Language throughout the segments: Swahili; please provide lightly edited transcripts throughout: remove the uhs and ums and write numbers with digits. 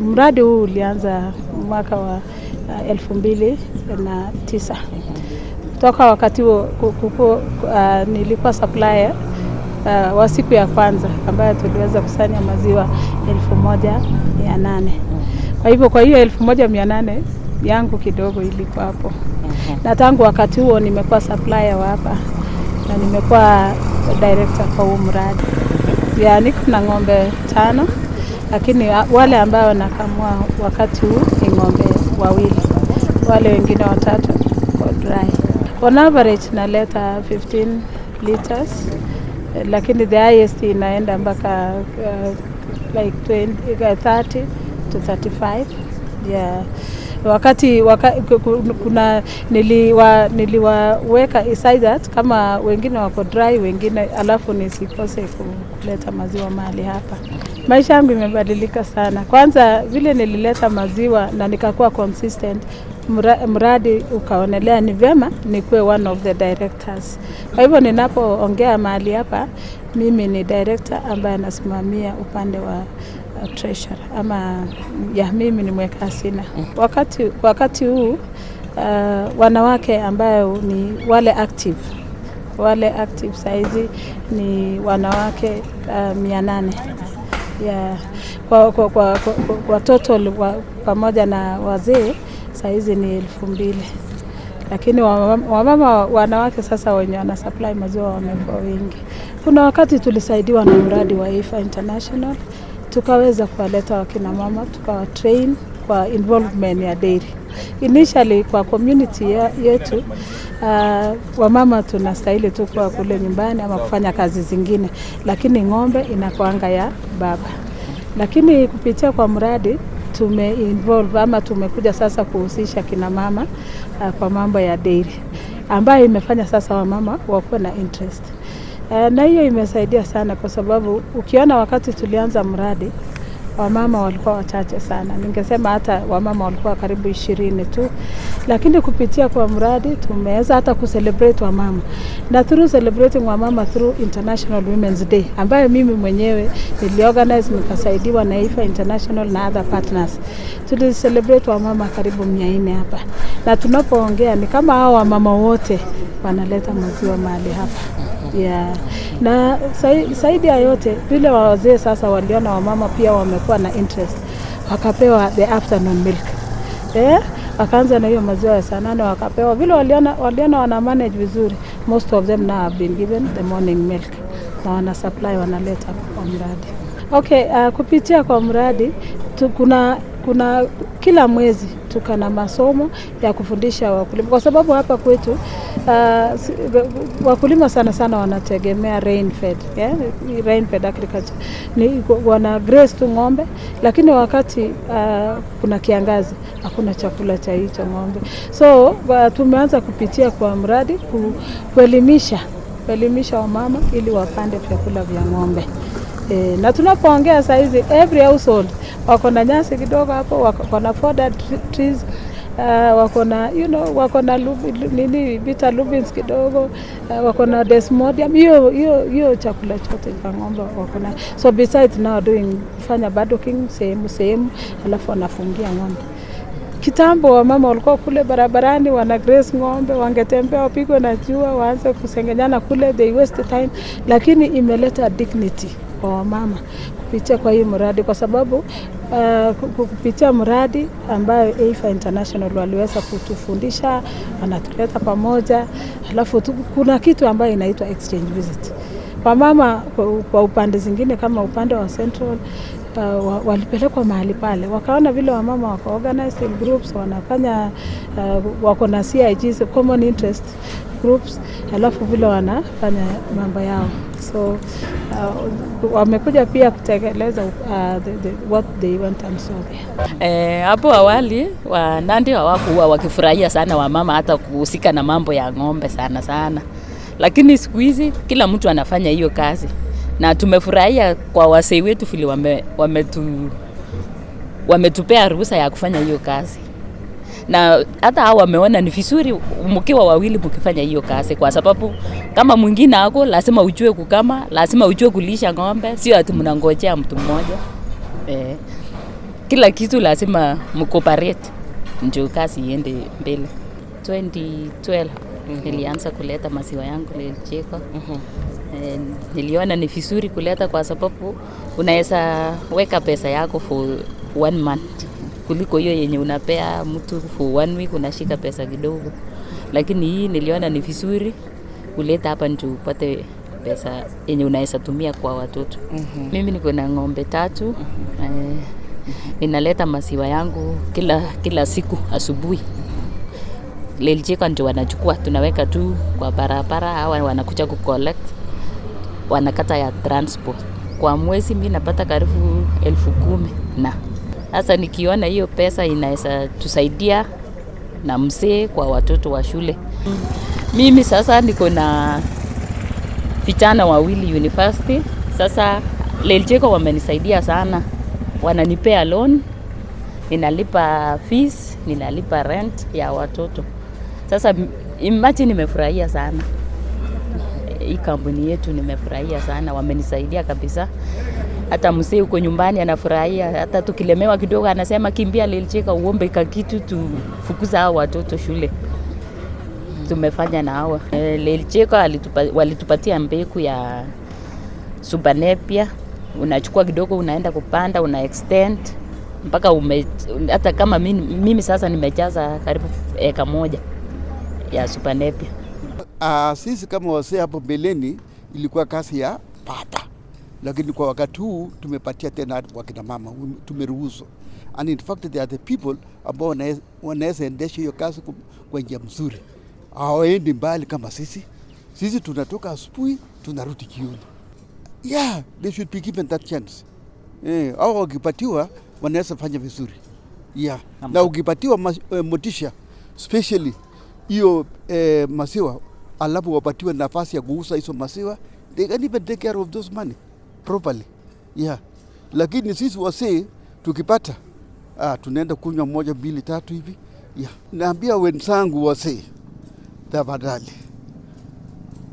Mradi huu ulianza mwaka wa 2009. Toka wakati huo nilikuwa supplier wa siku ya kwanza ambayo tuliweza kusanya maziwa 1800. Kwa hiyo 1800 yangu kidogo ilikuwa hapo. Na tangu wakati huo nimekuwa supplier wa hapa na nimekuwa director kwa huu mradi. Niko na ng'ombe 5. Lakini wale ambao nakamua wakati huu ni ng'ombe 2. Wale wengine 3 kwa dry. On average naleta 15 liters. Lakini the highest inaenda mpaka like 30 to 35. Yeah. Wakati kuna niliwaweka aside that kama wengine wako dry, wengine alafu nisikose kuleta maziwa mahali hapa. Maisha yangu imebadilika sana. Kwanza vile nilileta maziwa na nikakuwa consistent, mradi ukaonelea ni vyema nikuwe one of the directors. Kwa hivyo ninapoongea mahali hapa, mimi ni director ambaye anasimamia upande wa treasury ama mimi ni mweka hazina. Wakati huu wanawake ambao ni wale active saizi ni wanawake 800. Yeah. Kwa total pamoja na wazee saizi ni 2000. Lakini wamama wanawake sasa wenye wana supply maziwa wamekuwa wengi. Kuna wakati tulisaidiwa na mradi wa Heifer International, tukaweza kuwaleta wakina mama, tukawa train kwa involvement ya dairy. Initially kwa community yetu wamama tunastahili tu kwa kule nyumbani ama kufanya kazi zingine, lakini ng'ombe inakuanga ya baba. Lakini kupitia kwa mradi tumeinvolve ama tumekuja sasa kuhusisha kina mama kwa mambo ya dairy, ambayo imefanya sasa wamama wakuwe na interest. Na hiyo imesaidia sana kwa sababu ukiona wakati tulianza mradi wamama walikuwa wachache sana. Ningesema hata wamama walikuwa karibu 20 tu. Lakini kupitia kwa mradi tumeweza hata kucelebrate wamama. Na through celebrating wamama through International Women's Day, ambayo mimi mwenyewe niliorganize nikasaidiwa na Heifer International na other partners. Tulicelebrate wamama karibu 400 hapa. Na tunapoongea ni kama hao wamama wote wanaleta maziwa mahali hapa. Yeah. Na zaidi ya yote vile wazee sasa waliona wamama pia wamekuwa na interest, wakapewa the afternoon milk. Wakaanza na hiyo maziwa ya saa 8 wakapewa. Vile waliona wana manage vizuri, most of them now have been given the morning milk na wana supply wanaleta kwa mradi. Okay, kupitia kwa mradi kuna kila mwezi tuko na masomo ya kufundisha wakulima, kwa sababu hapa kwetu wakulima sana wanategemea rain fed agriculture. Ni wana graze tu ng'ombe, lakini wakati kuna kiangazi hakuna chakula cha hicho ng'ombe. So tumeanza kupitia kwa mradi kuelimisha wamama ili wapande vyakula vya ng'ombe. Na tunapoongea saa hizi every household wako na nyasi kidogo hapo, wako na fodder trees, wako na bitter lubins kidogo, wako na desmodium, hiyo chakula chote cha ng'ombe wako na. So besides now fanya buddocking sehemu alafu wanafungia ng'ombe. Kitambo wamama walikuwa kule barabarani wana graze ng'ombe, wangetembea wapigwe na jua, waanze kusengenyana kule, they waste time, lakini imeleta dignity kwa wamama kupitia kwa hii mradi, kwa sababu kupitia mradi ambayo Heifer International waliweza kutufundisha, wanatuleta pamoja, alafu kuna kitu ambayo inaitwa exchange visit. Wamama kwa upande zingine kama upande wa Central walipelekwa mahali pale, wakaona vile wamama wako organized in groups, wanafanya wako na CIGs, common interest groups, alafu vile wanafanya mambo yao. So wamekuja pia kutekeleza what they want and so. Hapo awali wa Nandi hawakuwa wakifurahia sana wamama hata kuhusika na mambo ya ng'ombe sana. Lakini siku hizi kila mtu anafanya hiyo kazi. Na tumefurahia kwa wasee wetu vile wametupea ruhusa ya kufanya hiyo kazi. Na hata hao wameona ni vizuri mkiwa wawili mkifanya hiyo kazi, kwa sababu kama mwingine hako lazima ujue kukama, lazima ujue kulisha ng'ombe, sio ati mnangojea mtu mmoja. kila kitu lazima mcooperate ndio kazi iende mbele. 2012 nilianza kuleta maziwa yangu Livestock. Niliona ni vizuri kuleta kwa sababu unaweza weka pesa yako for 1 month kuliko hiyo yenye unapea mtu for 1 week unashika pesa kidogo. Lakini hii niliona ni vizuri kuleta hapa ndio upate pesa yenye unaweza tumia kwa watoto. Mimi niko na ng'ombe 3. Ninaleta maziwa yangu kila siku asubuhi. Livestock ndio wanachukua, tunaweka tu kwa barabara, hawa wanakuja kucollect, wanakata ya transport. Kwa mwezi mimi napata karibu 10,000 na sasa nikiona hiyo pesa inaweza tusaidia na mzee kwa watoto wa shule. Mimi sasa niko na vijana 2 university. Sasa Livestock wamenisaidia sana, wananipea loan, ninalipa fees, ninalipa rent ya watoto. Sasa imagine nimefurahia sana. Hii kampuni yetu nimefurahia sana, wamenisaidia kabisa. Hata mzee uko nyumbani anafurahia, hata tukilemewa kidogo anasema kimbia Livestock uombe kitu tufukuza hao watoto shule. Tumefanya na hawa. Livestock walitupatia mbegu ya Super Napier. Unachukua kidogo unaenda kupanda, una extend mpaka hata kama mimi sasa nimejaza karibu 1 ya Super Napier. Sisi kama wasee hapo mbeleni ilikuwa kazi ya papa, lakini kwa wakati huu tumepatia tena kwa kina mama, tumeruhusu. And in fact they are the people ambao wanaweza endesha hiyo kazi kwa njia mzuri. Hawaendi mbali kama sisi. Sisi tunatoka asubuhi tunarudi jioni. Yeah, they should be given that chance. Au wakipatiwa wanaweza fanya vizuri. Yeah. Na ukipatiwa motisha, especially hiyo maziwa, alafu wapatiwe nafasi ya kuuza hizo maziwa, they can even take care of those money properly. Yeah. Lakini sisi wasee tukipata tunaenda kunywa 1, 2, 3 hivi. Yeah. Naambia wenzangu wasee, tafadhali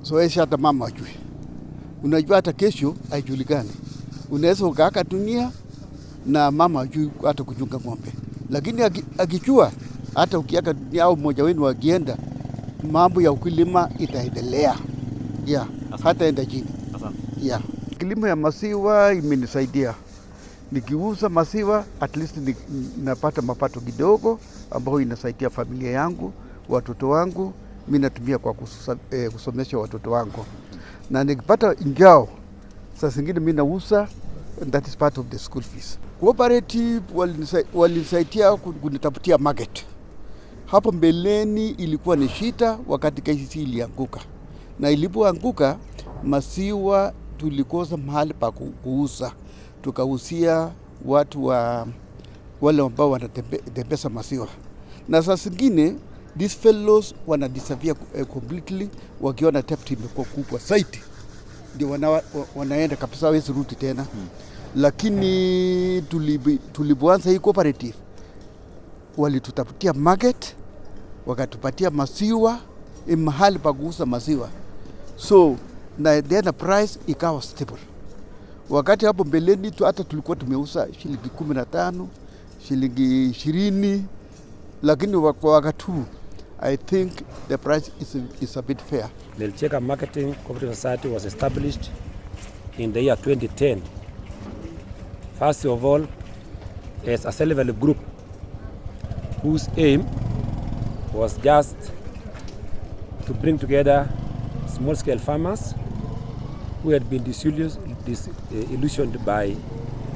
zoesha hata mama ajue. Unajua hata kesho haijulikani. Unaweza ukaaka dunia na mama ajue hata kuchunga ng'ombe. Lakini akijua hata ukiaka dunia au mmoja wenu akienda, mambo ya ukulima itaendelea. Yeah, hata enda chini. Yeah. Kilimo ya maziwa imenisaidia. Nikiuza maziwa at least napata mapato kidogo ambayo inasaidia familia yangu, watoto wangu, mimi natumia kwa kusomesha watoto wangu. Na nikipata ingao, saa zingine mimi nauza, and that is part of the school fees. Cooperative walinisaidia kunitafutia market. Hapo mbeleni ilikuwa ni shida wakati KCC ilianguka. Na ilipoanguka maziwa tulikosa mahali pa kuuza. Tukauzia watu wale ambao wanatembeza maziwa. Na saa zingine these fellows wanadisappear completely wakiona theft imekuwa kubwa zaidi. Ndio wanaenda kabisa hawezi rudi tena. Lakini tulipoanza hii cooperative walitutafutia market, wakatupatia maziwa, mahali pa kuuza maziwa. So na the price ikawa stable. Wakati hapo mbeleni hata tulikuwa tumeuza shilingi 15, shilingi 20, lakini kwa wakati huu I think the price is a bit fair. Livestock Marketing Cooperative Society was established in the year 2010. First of all, as a self-help group whose aim was just to bring together small-scale farmers who had been disillusioned by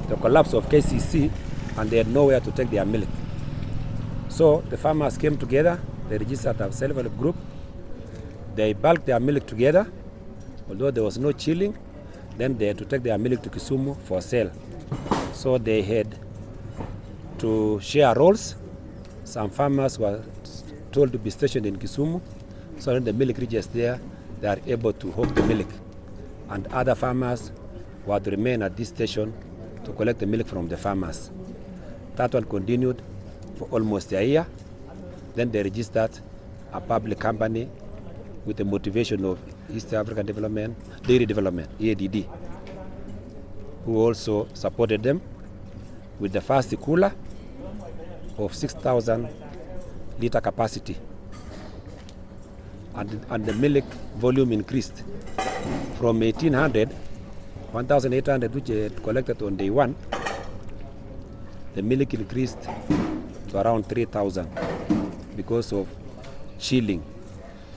the collapse of KCC and they had nowhere to take their milk. So the farmers came together, they registered a self-help group, they bulked their milk together, although there was no chilling, then they had to take their milk to Kisumu for sale. So they had to share roles. Some farmers were told to be stationed in Kisumu, so when the milk reaches there, they are able to hawk the milk. And other farmers were to remain at this station to collect the milk from the farmers. That one continued for almost a year. Then they registered a public company with the motivation of East African Development, Dairy Development, EADD, who also supported them. with the first cooler of 6,000 liter capacity, and the milk volume increased from 1,800 which it collected on day one. The milk increased to around 3,000 because of chilling.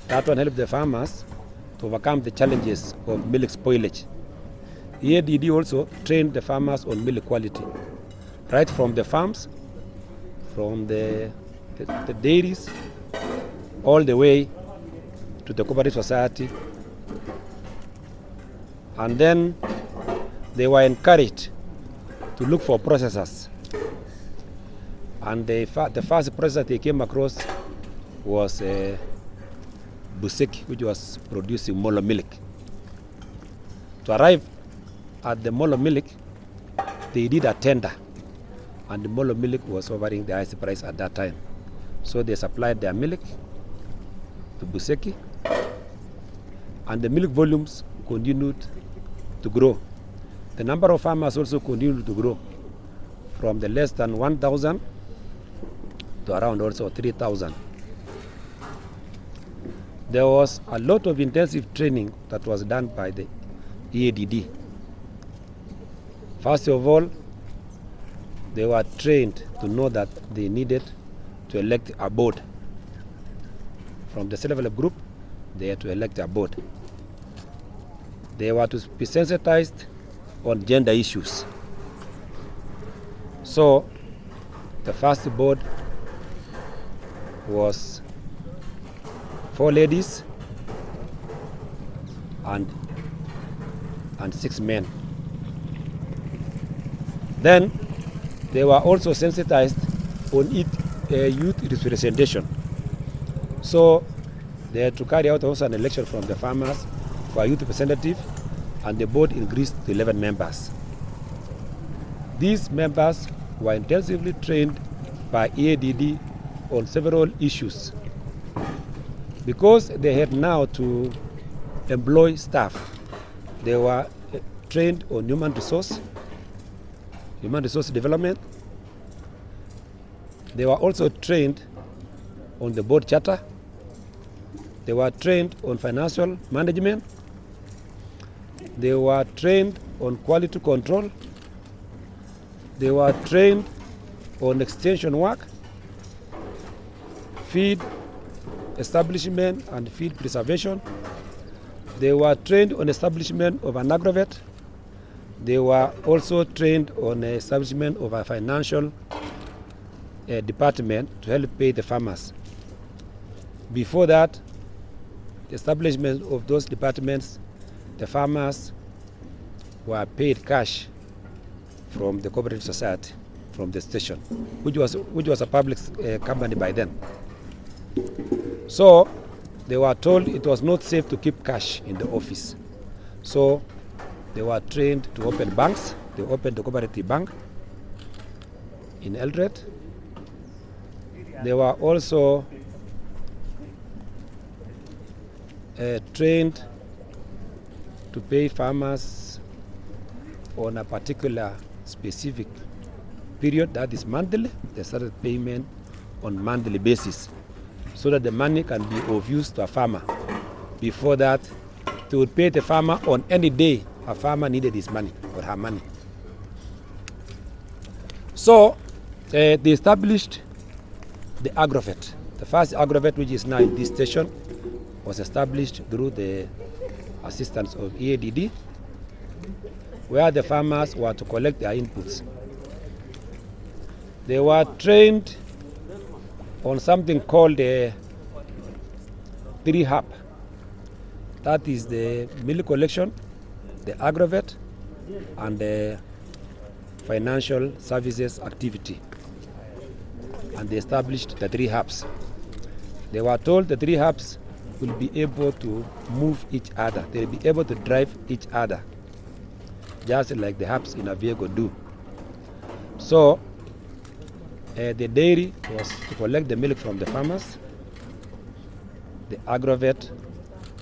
That one helped the farmers to overcome the challenges of milk spoilage. EADD also trained the farmers on milk quality, right from the farms, from the dairies, all the way to the cooperative society. And then they were encouraged to look for processors. And the first processor they came across was Buseki, which was producing Molo milk. To arrive at the Molo milk, they did a tender, and the Molo milk was offering the highest price at that time. So they supplied their milk to Buseki, and the milk volumes continued to grow. The number of farmers also continued to grow from the less than 1,000 to around also 3,000. There was a lot of intensive training that was done by the EADD. First of all, they were trained to know that they needed to elect a board. From the self-help group, they had to elect a board. They were to be sensitized on gender issues. So the first board was 4 ladies and 6 men. Then they were also sensitized on youth representation. So they had to carry out also an election from the farmers for a youth representative, and the board increased to 11 members. These members were intensively trained by EADD on several issues. Because they had now to employ staff, they were trained on human resource development. They were also trained on the board charter. They were trained on financial management. They were trained on quality control. They were trained on extension work, feed establishment and feed preservation. They were trained on establishment of an agrovet. They were also trained on the establishment of a financial department to help pay the farmers. Before that, the establishment of those departments, the farmers were paid cash from the cooperative society, from the station, which was a public company by then. So they were told it was not safe to keep cash in the office. So they were trained to open banks. They opened the cooperative bank in Eldred. They were also trained to pay farmers on a particular specific period, that is monthly. They started payment on monthly basis so that the money can be of use to a farmer. Before that, they would pay the farmer on any day a farmer needed his money or her money. So they established the agrovet. The first agrovet, which is now in this station, was established through the assistance of EADD, where the farmers were to collect their inputs. They were trained on something called a 3-hub. That is the milk collection, the agrovet, and the financial services activity. And they established the 3 hubs. They were told the 3 hubs will be able to move each other. They will be able to drive each other, just like the hubs in a vehicle do. So the dairy was to collect the milk from the farmers. The agrovet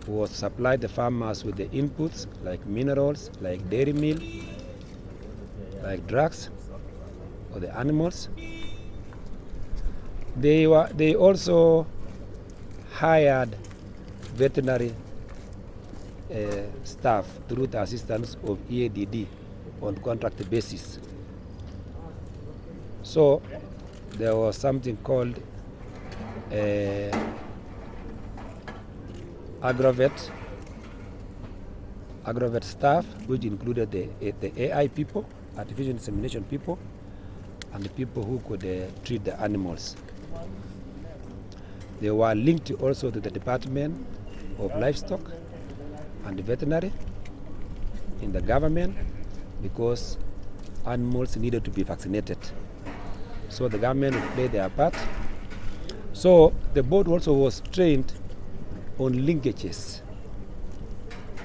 was to supply the farmers with the inputs like minerals, like dairy meal, like drugs, of the animals. They also hired veterinary staff through the assistance of EADD on contract basis. So there was something called agrovet staff, which included the AI people, artificial insemination people, and the people who could treat the animals. They were linked also to the Department of Livestock and the veterinary in the government, because animals needed to be vaccinated. So the government would play their part. So the board also was trained on linkages.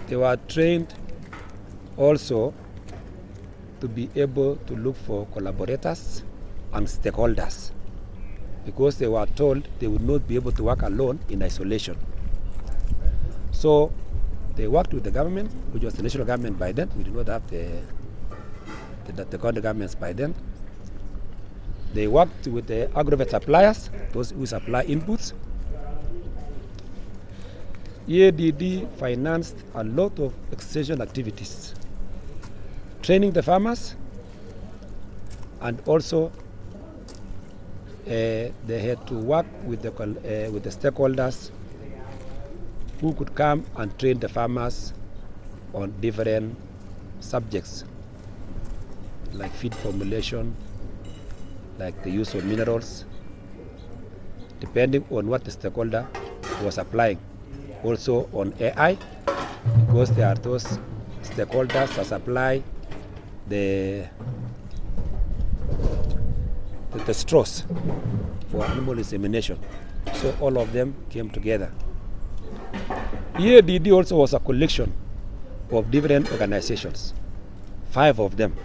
They were trained also to be able to look for collaborators and stakeholders, because they were told they would not be able to work alone in isolation. So they worked with the government, which was the national government by then. We did not have the county governments by then. They worked with the agrovet suppliers, those who supply inputs. EADD financed a lot of extension activities, training the farmers, and also they had to work with the stakeholders who could come and train the farmers on different subjects, like feed formulation, like the use of minerals, depending on what the stakeholder was applying. Also on AI, because there are those stakeholders that supply the straws for animal insemination. So all of them came together. EADD also was a collection of different organizations, 5 of them.